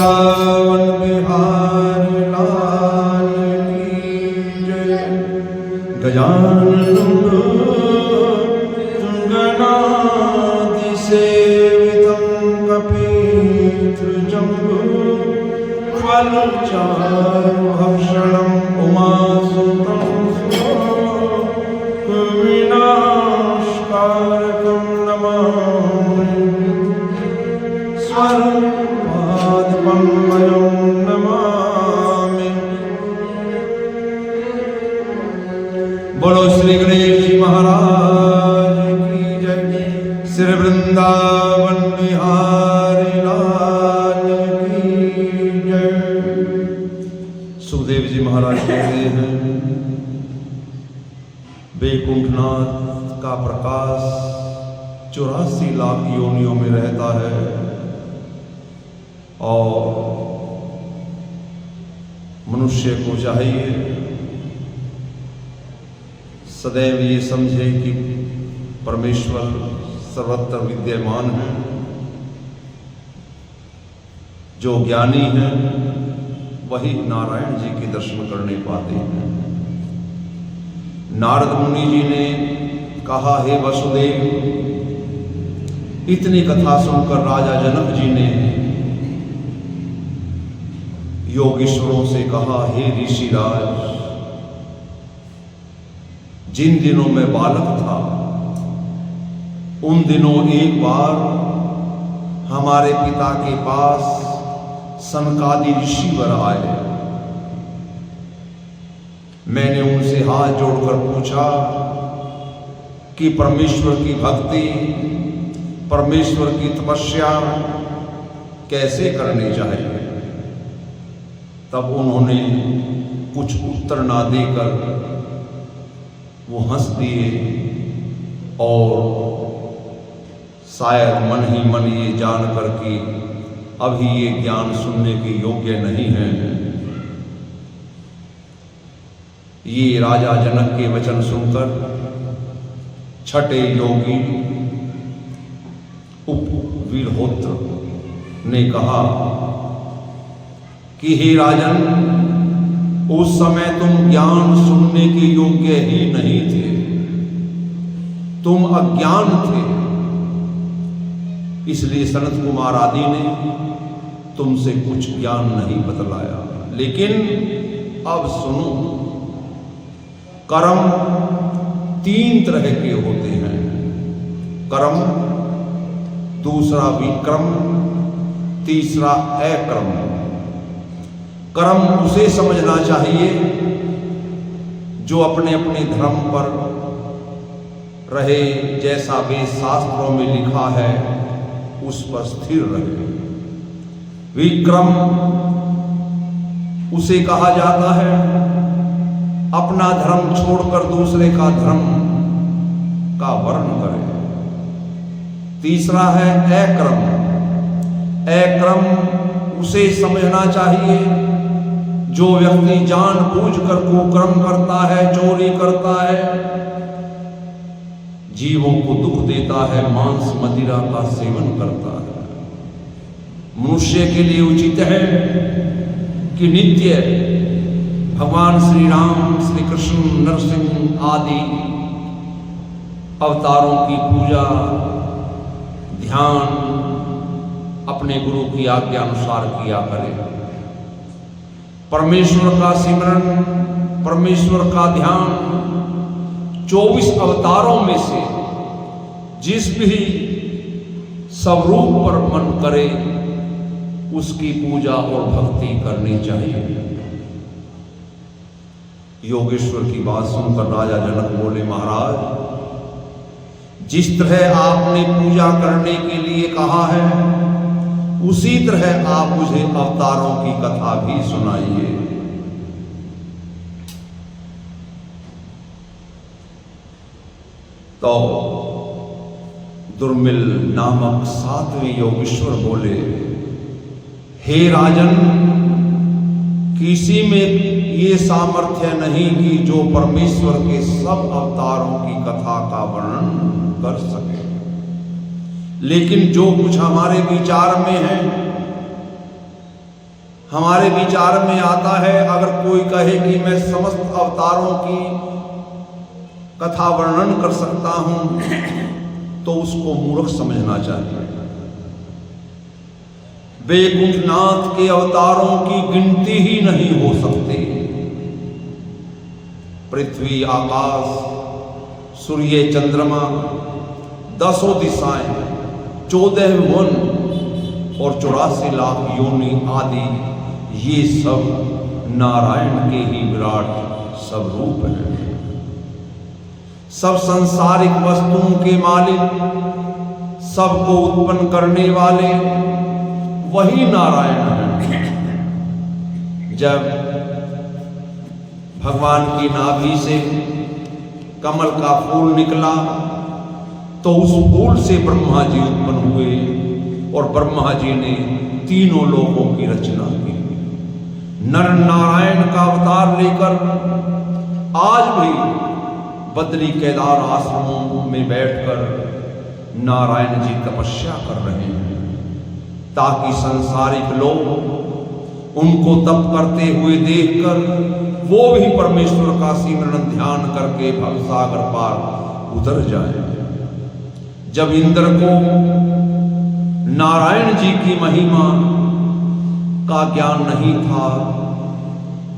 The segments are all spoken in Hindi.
वृंदावन बिहारी लाल की जय। गजानन गणाधि सेवितं कपीतजम्बो फलचारुभक्षणम् उमासुतं विनाशकारकं नमामि। स्वरूपादपङ्कजं नमामि। बोलो श्री गणेश जी महाराज की जय। श्री वृंदावन बिहारी लाल की जय। सुखदेव जी महाराज कहते हैं, वैकुंठनाथ का प्रकाश 84 लाख योनियों में रहता है और मनुष्य को चाहिए सदैव ये समझे कि परमेश्वर सर्वत्र विद्यमान है। जो ज्ञानी है वही नारायण जी के दर्शन करने पाते हैं। नारद मुनि जी ने कहा, हे वसुदेव, इतनी कथा सुनकर राजा जनक जी ने योगीश्वरों से कहा, हे ऋषिराज, जिन दिनों में बालक था उन दिनों एक बार हमारे पिता के पास सनकादि ऋषिवर आए। मैंने उनसे हाथ जोड़कर पूछा कि परमेश्वर की भक्ति, परमेश्वर की तपस्या कैसे करनी चाहिए। तब उन्होंने कुछ उत्तर ना देकर वो हंस दिए और शायद मन ही मन ये जानकर कि अभी ये ज्ञान सुनने के योग्य नहीं है, ये राजा जनक के वचन सुनकर छठे योगी उपवीरहोत्र ने कहा कि हे राजन, उस समय तुम ज्ञान सुनने के योग्य ही नहीं थे, तुम अज्ञान थे, इसलिए सनत कुमार आदि ने तुमसे कुछ ज्ञान नहीं बतलाया। लेकिन अब सुनो, कर्म 3 तरह के होते हैं। कर्म, दूसरा विक्रम, तीसरा अक्रम। कर्म उसे समझना चाहिए जो अपने अपने धर्म पर रहे, जैसा वेद शास्त्रों में लिखा है उस पर स्थिर रहे। विक्रम उसे कहा जाता है अपना धर्म छोड़कर दूसरे का धर्म का वर्ण करे। तीसरा है अक्रम। अक्रम उसे समझना चाहिए जो व्यक्ति जानबूझकर कुकर्म करता है, चोरी करता है, जीवों को दुख देता है, मांस मदिरा का सेवन करता है। मनुष्य के लिए उचित है कि नित्य भगवान श्री राम, श्री कृष्ण, नरसिंह आदि अवतारों की पूजा, ध्यान अपने गुरु की आज्ञा अनुसार किया करे। परमेश्वर का सिमरन, परमेश्वर का ध्यान 24 अवतारों में से जिस भी स्वरूप पर मन करे उसकी पूजा और भक्ति करनी चाहिए। योगेश्वर की बात सुनकर राजा जनक बोले, महाराज, जिस तरह आपने पूजा करने के लिए कहा है उसी तरह आप मुझे अवतारों की कथा भी सुनाइए। तो दुर्मिल नामक 7वें योगेश्वर बोले, हे राजन, किसी में ये सामर्थ्य नहीं कि जो परमेश्वर के सब अवतारों की कथा का वर्णन कर सके, लेकिन जो कुछ हमारे विचार में है हमारे विचार में आता है, अगर कोई कहे कि मैं समस्त अवतारों की कथा वर्णन कर सकता हूं, तो उसको मूर्ख समझना चाहिए। वैकुंठनाथ के अवतारों की गिनती ही नहीं हो सकती। पृथ्वी, आकाश, सूर्य, चंद्रमा, 10 दिशाएं, 14 भुवन और 84 लाख योनि आदि, ये सब नारायण के ही विराट स्वरूप हैं। सब संसारिक वस्तुओं के मालिक, सबको उत्पन्न करने वाले वही नारायण हैं। जब भगवान की नाभि से कमल का फूल निकला तो उस फूल से ब्रह्मा जी उत्पन्न हुए और ब्रह्मा जी ने तीनों लोकों की रचना की। नर नारायण का अवतार लेकर आज भी बद्री केदार आश्रमों में बैठकर नारायण जी तपस्या कर रहे हैं, ताकि संसारिक लोग उनको तप करते हुए देखकर वो भी परमेश्वर का सिमरन ध्यान करके भवसागर पार उतर जाए। जब इंद्र को नारायण जी की महिमा का ज्ञान नहीं था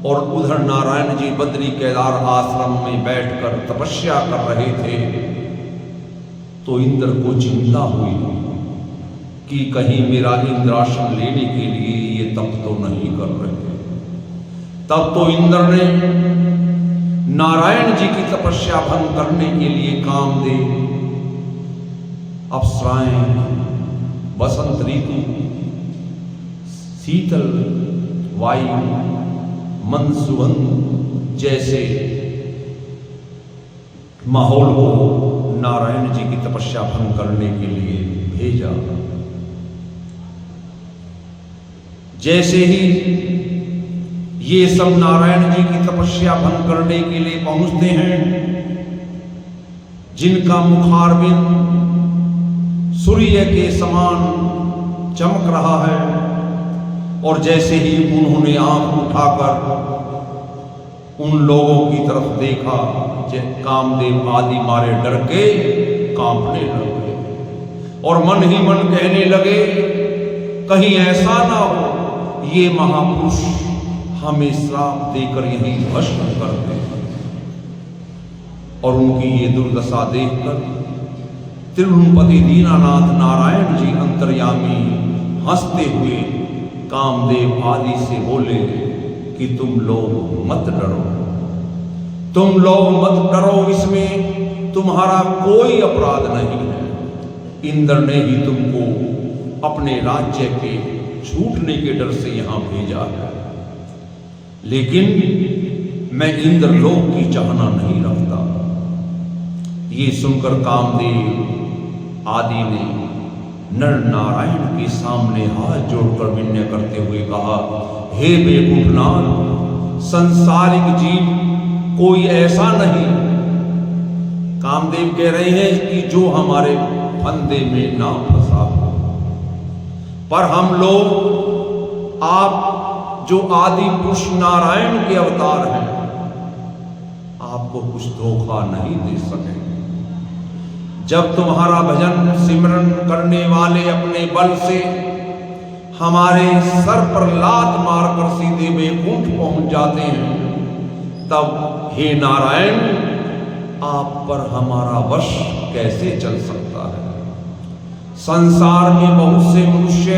और उधर नारायण जी बद्री केदार आश्रम में बैठकर तपस्या कर रहे थे, तो इंद्र को चिंता हुई कि कहीं मेरा इंद्रासन लेने के लिए ये तप तो नहीं कर रहे। तब तो इंद्र ने नारायण जी की तपस्या भंग करने के लिए कामदेव, अप्सराएं, बसंत ऋतु, शीतल वायु, मंद सुगंध जैसे माहौल को नारायण जी की तपस्या भंग करने के लिए भेजा। जैसे ही ये सब नारायण जी की तपस्या भंग करने के लिए पहुंचते हैं, जिनका मुखारविंद सूर्य के समान चमक रहा है, और जैसे ही उन्होंने आंख उठाकर उन लोगों की तरफ देखा, कामदेव आदि मारे डर के कांपने लगे और मन ही मन कहने लगे, कहीं ऐसा ना हो ये महापुरुष हमें श्राप देकर यहीं भस्म कर दे। और उनकी ये दुर्दशा देखकर त्रिभुवनपति दीनानाथ नारायण जी अंतर्यामी हंसते हुए कामदेव आदि से बोले कि तुम लोग मत डरो, तुम लोग मत डरो, इसमें तुम्हारा कोई अपराध नहीं है। इंद्र ने ही तुमको अपने राज्य के छूटने के डर से यहां भेजा है, लेकिन मैं इंद्र लोक की चाहना नहीं रखता। ये सुनकर कामदेव आदि ने नर नारायण के सामने हाथ जोड़कर विनय करते हुए कहा, हे वैकुंठनाथ, संसारिक जीव कोई ऐसा नहीं, कामदेव कह रहे हैं कि जो हमारे फंदे में ना फंसा हो, पर हम लोग आप जो आदि पुरुष नारायण के अवतार हैं, आपको कुछ धोखा नहीं दे सके। जब तुम्हारा भजन सिमरन करने वाले अपने बल से हमारे सर पर लात मारकर सीधे वैकुंठ पहुंच जाते हैं, तब हे नारायण आप पर हमारा वश कैसे चल सकता है। संसार में बहुत से मनुष्य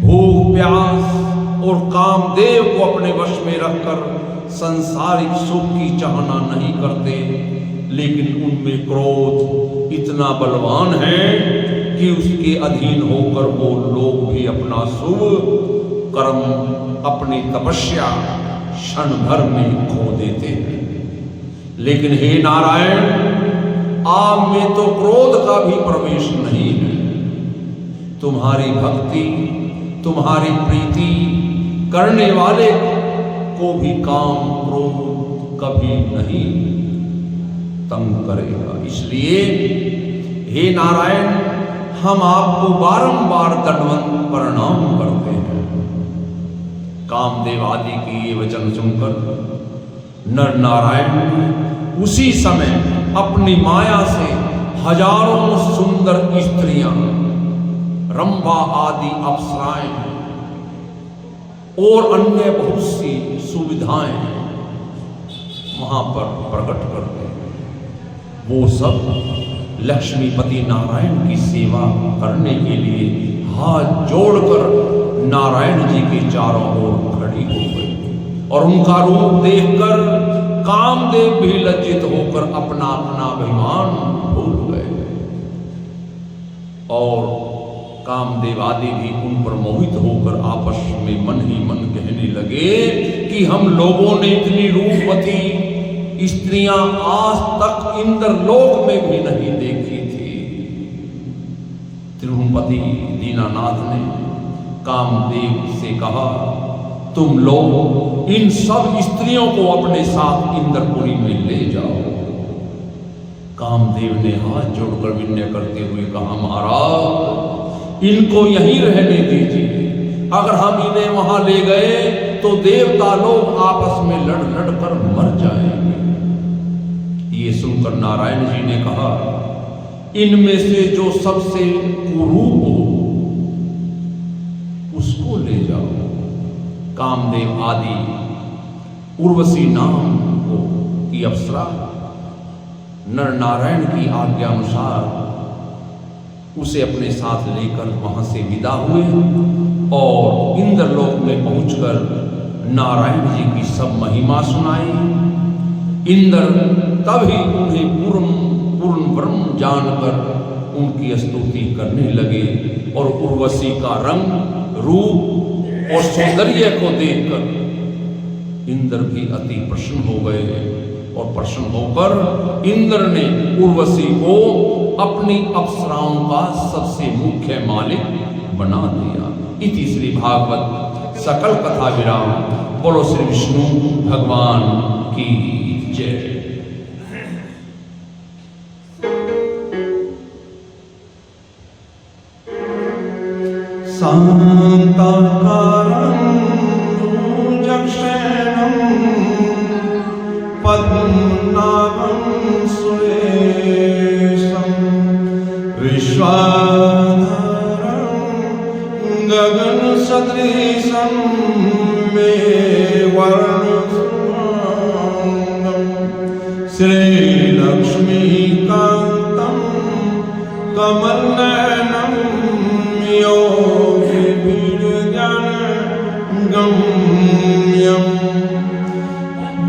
भूख प्यास और कामदेव को अपने वश में रखकर संसारिक सुख की चाहना नहीं करते, लेकिन उनमें क्रोध इतना बलवान है कि उसके अधीन होकर वो लोग भी अपना शुभ कर्म, अपनी तपस्या क्षण भर में खो देते हैं। लेकिन हे नारायण, आप में तो क्रोध का भी प्रवेश नहीं है। तुम्हारी भक्ति, तुम्हारी प्रीति करने वाले को भी काम क्रोध कभी नहीं तंग करेगा। इसलिए हे नारायण, हम आपको बारंबार दंडवत प्रणाम करते हैं। कामदेव आदि के ये वचन सुनकर नर नारायण उसी समय अपनी माया से हजारों सुंदर स्त्रियां, रंभा आदि अप्सराएं और अन्य बहुत सी सुविधाएं वहां पर प्रकट कर गए। वो सब लक्ष्मीपति नारायण की सेवा करने के लिए हाथ जोड़कर नारायण जी के चारों ओर खड़ी हो गई और उनका रूप देखकर कामदेव भी लज्जित होकर अपना अपना अभिमान भूल गए और कामदेव आदि भी उन पर मोहित होकर आपस में मन ही मन कहने लगे कि हम लोगों ने इतनी रूपवती स्त्रियां आज तक इंद्रलोक में भी नहीं देखी थी। तिरुपति दीनानाथ ने कामदेव से कहा, तुम लोग इन सब स्त्रियों को अपने साथ इंद्रपुरी में ले जाओ। कामदेव ने हाथ जोड़कर विनय करते हुए कहा, महाराज इनको यहीं रहने दीजिए, अगर हम इन्हें वहां ले गए तो देवता लोग आपस में लड़ लड़ कर मर जाएंगे। ये सुनकर नारायण जी ने कहा, इनमें से जो सबसे कुरूप हो उसको ले जाओ। कामदेव आदि उर्वशी नाम की अप्सरा नर नारायण की आज्ञा अनुसार उसे अपने साथ लेकर वहां से विदा हुए और इंद्रलोक में पहुंचकर नारायण जी की सब महिमा सुनाई। इंद्र तभी उन्हें पूर्ण ब्रह्म जानकर उनकी स्तुति करने लगे और उर्वशी का रंग, रूप और सौंदर्य को देखकर इंद्र भी अति प्रसन्न हो गए और प्रसन्न होकर इंद्र ने उर्वशी को अपनी अप्सराओं का सबसे मुख्य मालिक बना दिया। इति श्री भागवत सकल कथा विराम। बोलो श्री विष्णु भगवान की जय। शांताकारं भुजगशयनं पद्मनाभं सुरेशं विश्वाधारं गगनसदृशं मेघवर्णशुभांगं श्रीलक्ष्मीकान्तं कमलनयनं गम्यं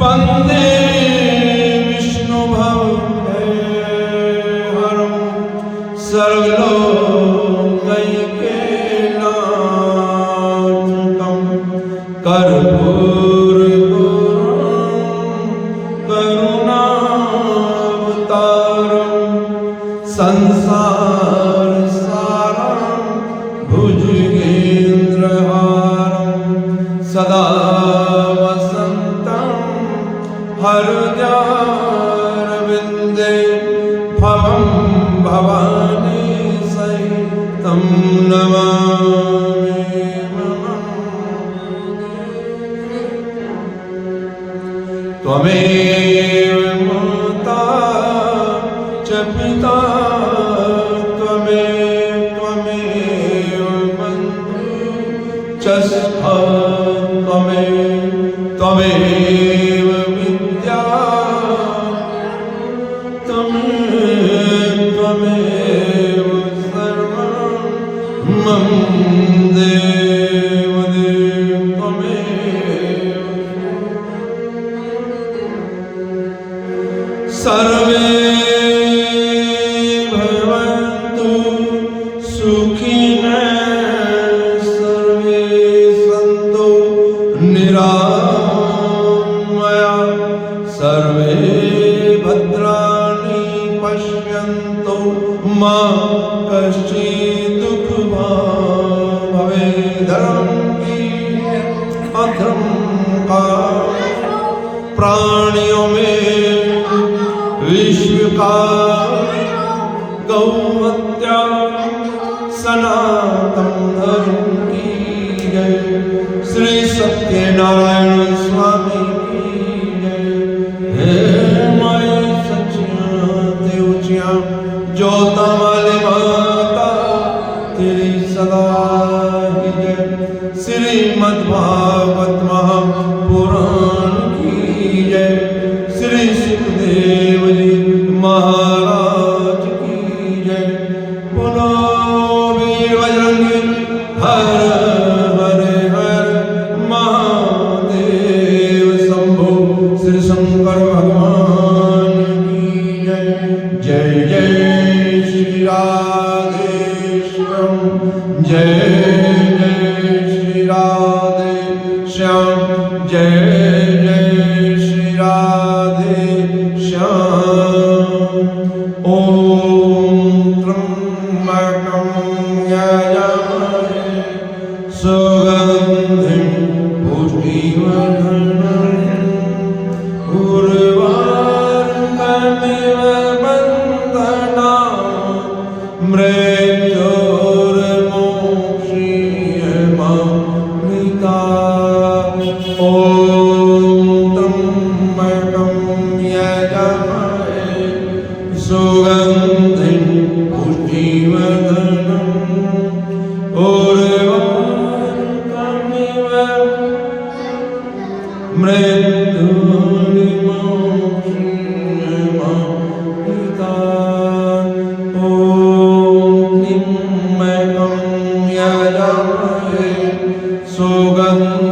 वन्दे विष्णुभवहरं सर्वलोकैकनाथं कर्पूरगौरं करुणावतारं संसारसारं भुजगेन्द्रहारं सदा वसन्तं हृदयारविन्दे भवं भवानी सहितं नमामि। त्वमेव माता च पिता त्वमेव बन्धुश्च सखा त्वमेव विद्या त्वमेव सर्वं मम देव त्वमेव। सर्वे भवन्तु सुखिनः सर्वे सन्तु निरामयाः सर्वे भद्राणि पश्यन्तु मा कश्चित् दुःखभाग् भवेत्। धर्म की अधर्म का प्राणियों में विश्व का गौहत्या सनातन धर्म की जय। श्री सत्यनारायण स्वामी की जय। हे माई सचिया ते ऊंचिया जोता वाले माता तेरी सदा ही जय। श्रीमद्भागवत महापुराण की जय। श्री सुखदेव जी महाराज की जय। बोलो वीर बजरंगी हर हर हर महादेव शंभो श्री शंकर भगवान की जय। जय जय श्री राधे श्याम। जय जय श्री राधे श्याम। जय जय श्री राधे श्याम। ओम त्र्यंबकं यजामहे सुगंधिं पुष्टिवर्धनम् उर्वारुकमिव बन्धनान् मृत्योर्मोक्षीयमामृतात्। ॐ त्र्यंबकं यजामहे सुगंधिं पुष्टिवर्धनम् उर्वारुकमिव मृत्योर्मोक्षीयमामृतात्। ॐ त्र्यंबकं यजामहे सुगंधिं